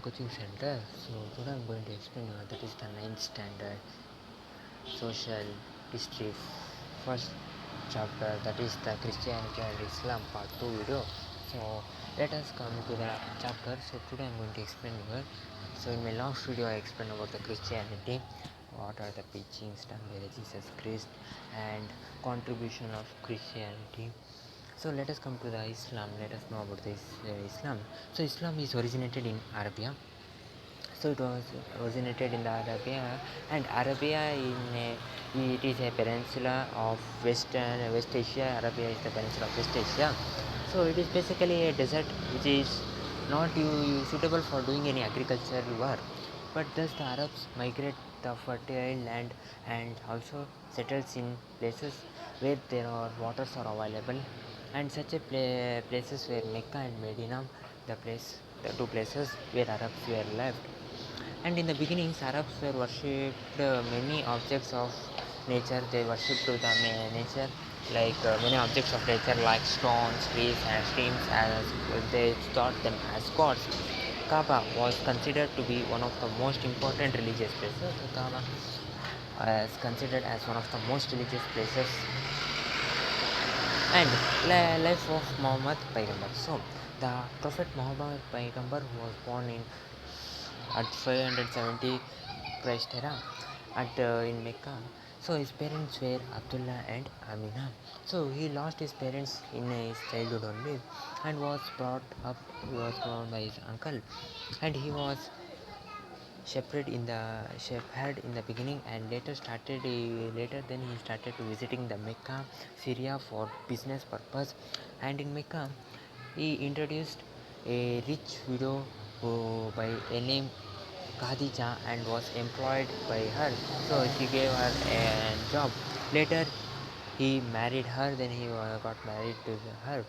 coaching center. So today I'm going to explain that is the ninth standard social history first chapter, that is the Christianity and Islam part 2 video. So let us come to the chapter. So today I'm going to explain here. So in my last video I explained about the Christianity, what are the teachings done by the Jesus Christ and contribution of Christianity. So let us come to the Islam. Let us know about this Islam. So Islam is originated in Arabia. So it was originated in the Arabia, and Arabia it is a peninsula of West Asia. Arabia is the peninsula of West Asia. So it is basically a desert which is not suitable for doing any agricultural work. But thus the Arabs migrate the fertile land and also settles in places where there are waters are available, and such a places were Mecca and Medina, the two places where Arabs were left. And in the beginnings, Arabs were worshipped many objects of nature. They worshipped the nature, like many objects of nature, like stones, trees, and streams, as they thought them as gods. Kaaba was considered to be one of the most important religious places. The Kaaba is considered as one of the most religious places. And life of Muhammad Paighambar. So the Prophet Muhammad Paighambar was born at 570 Christ era in Mecca. So his parents were Abdullah and Amina. So he lost his parents in his childhood only, and was brought up. He was grown by his uncle, and he was shepherd in the beginning, and later then he started to visiting the Mecca, Syria for business purpose. And in Mecca he introduced a rich widow by a name Khadija, and was employed by her. So she gave her a job. Later he married her, then he got married to her,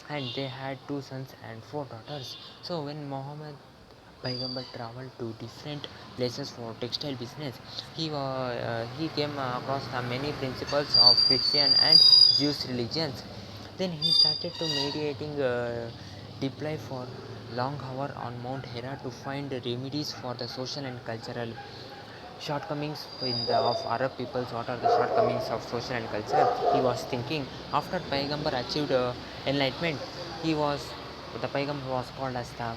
and they had two sons and four daughters. So when Muhammad Paighambar traveled to different places for textile business, he came across the many principles of Christian and Jewish religions. Then he started to meditating deploy for long hour on Mount Hera to find remedies for the social and cultural shortcomings of Arab peoples. What are the shortcomings of social and culture? He was thinking. After Paighambar achieved enlightenment, he was the Paighambar was called as the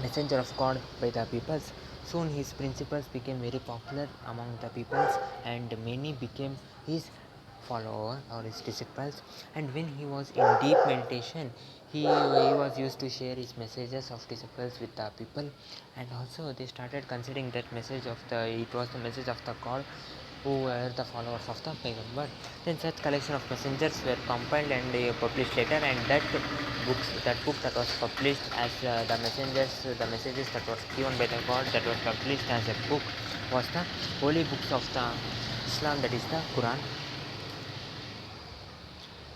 messenger of God by the peoples. Soon his principles became very popular among the peoples, and many became his follower or his disciples. And when he was in deep meditation, he was used to share his messages of disciples with the people, and also they started considering that message of the it was the message of the God, who were the followers of the Paighambar. Then such collection of messengers were compiled and published later, and that book that was published as the messages that was given by the God, that was published as a book, was the holy books of the Islam, that is the Quran.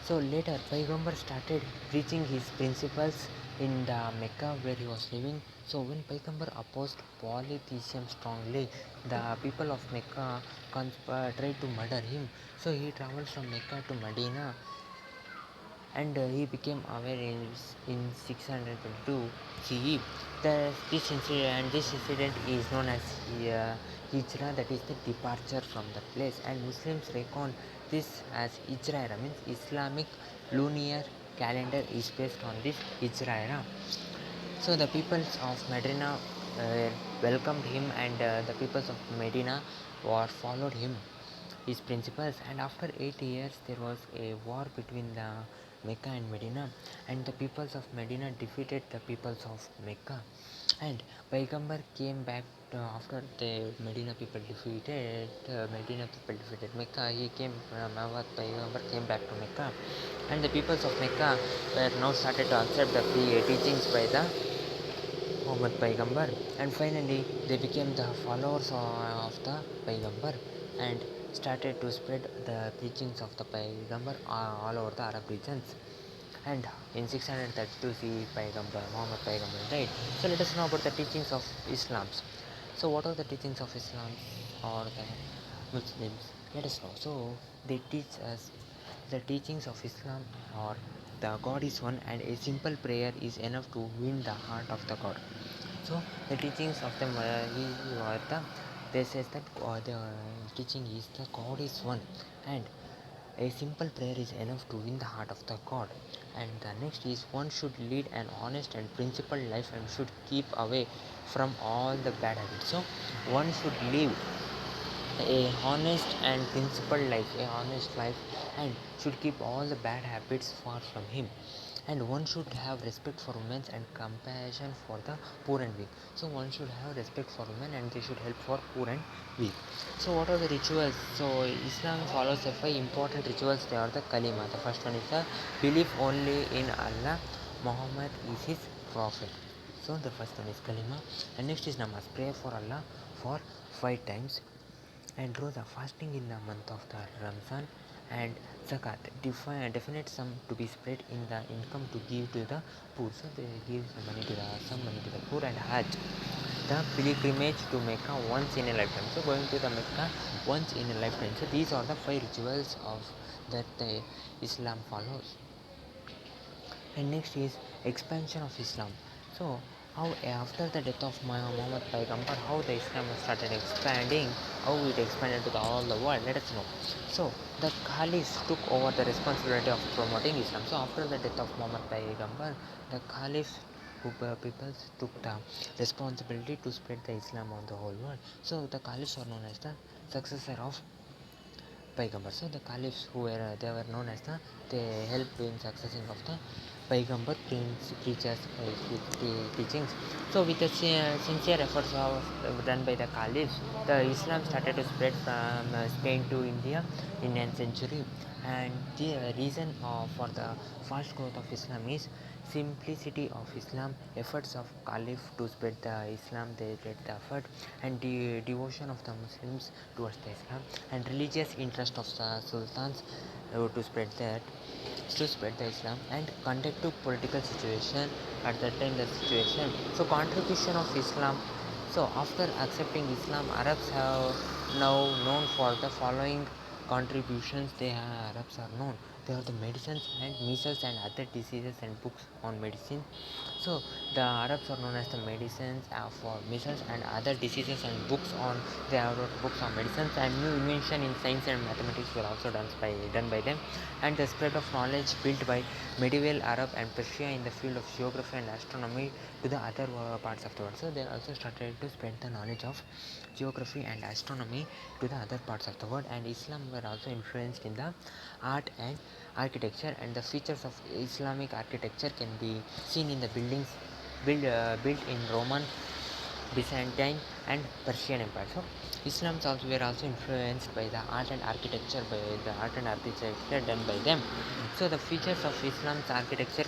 So later, Paighambar started preaching his principles in the Mecca where he was living. So when Paighambar opposed polytheism strongly, the people of Mecca tried to murder him. So he traveled from Mecca to Medina, and he became aware in 622 CE. This incident is known as Hijrah, that is the departure from the place, and Muslims reckon this as Hijrah era, means Islamic lunar calendar is based on this Hijrah era. So the peoples of Medina welcomed him, and the peoples of Medina followed his principles. And after 8 years, there was a war between the Mecca and Medina, and the peoples of Medina defeated the peoples of Mecca. And Paighambar came back after the Medina people defeated Mecca. He came, Paighambar came back to Mecca, and the peoples of Mecca were now started to accept the teachings by the Muhammad Paighambar, and finally they became the followers of the Paighambar, and started to spread the teachings of the Paighambar all over the Arab regions. And in 632 CE, Muhammad Paighambar died. So let us know about the teachings of Islam. So what are the teachings of Islam or the Muslims? Let us know. So they teach us the teachings of Islam or the God is one, and a simple prayer is enough to win the heart of the God. So the teachings of the they says that the teaching is the God is one, and a simple prayer is enough to win the heart of the God. And the next is one should lead an honest and principled life and should keep away from all the bad habits. So one should live a honest and principled life, a honest life, and should keep all the bad habits far from him. And one should have respect for women and compassion for the poor and weak. So one should have respect for women and they should help for poor and weak. So what are the rituals? So Islam follows the 5 important rituals. They are the kalima. The first one is the belief only in Allah, Muhammad is his prophet. So the first one is kalima, and next is namaz, prayer for Allah for 5 times, and roza, fasting in the month of the Ramzan, and zakat, definite sum to be spread in the income to give to the poor. So they give some money to the poor. And hajj, the pilgrimage to Mecca once in a lifetime. So going to the Mecca once in a lifetime. So these are the 5 rituals of that the Islam follows. And next is expansion of Islam. So how after the death of Muhammad Paigambar, how the Islam started expanding, how it expanded to all the world, let us know. So the Caliphs took over the responsibility of promoting Islam. So after the death of Muhammad Paigambar, the Caliphs people took the responsibility to spread the Islam on the whole world. So the Caliphs are known as the successor of Paigambar. So the caliphs who were they were known as they helped in successing of the Paigambar preachers teachings. So with the sincere efforts done by the caliphs, the Islam started to spread from Spain to India in 9th century. And the reason for the fast growth of Islam is simplicity of Islam, efforts of caliph to spread the Islam, they did the effort, and the devotion of the Muslims towards the Islam, and religious interest of the sultans to spread the Islam, and conductive political situation at that time the situation. So contribution of Islam. So after accepting Islam, Arabs have now known for the following contributions. Arabs are known. They are the medicines and measles and other diseases and books on medicine. So the Arabs are known as the medicines for measles and other diseases and books on. They have wrote books on medicines, and new invention in science and mathematics were also done by them. And the spread of knowledge built by medieval Arab and Persia in the field of geography and astronomy to the other parts of the world. So they also started to spread the knowledge of geography and astronomy to the other parts of the world. And Islam were also influenced in the art and architecture, and the features of Islamic architecture can be seen in the buildings built in Roman, Byzantine and Persian Empire. So Islam were also influenced by the art and architecture done by them. So the features of Islam's architecture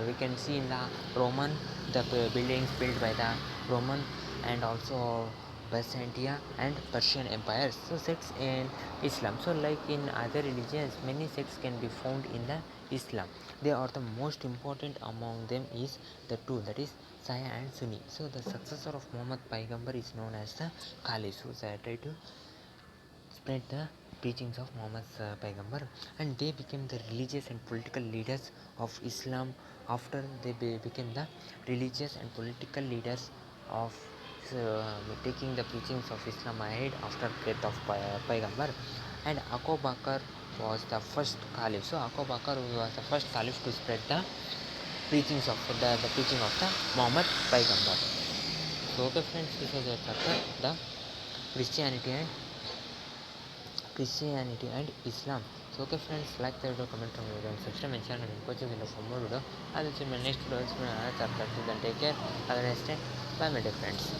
we can see in the Roman, the buildings built by the Roman and also Byzantium and Persian empires. So sects in Islam. So like in other religions, many sects can be found in the Islam. They are the most important among them is the two, that is Shia and Sunni. So the successor of Muhammad Paigambar is known as the Khalif, who tried to spread the teachings of Muhammad's Paigambar, and they became the religious and political leaders of Islam. After they became the religious and political leaders of taking the preachings of Islam ahead after death of Paigambar. And Abu Bakr was the first Caliph. So Abu Bakr was the first Caliph to spread the preachings of the preaching of the Muhammad Paigambar. So okay friends, this was our chapter, the Christianity and Islam. So okay friends, like the video, comment on the video, and subscribe my channel and watch the video for more video. I will see you in my next video. It's been another chapter. Till then, take care. Have a nice day. Bye my dear friends.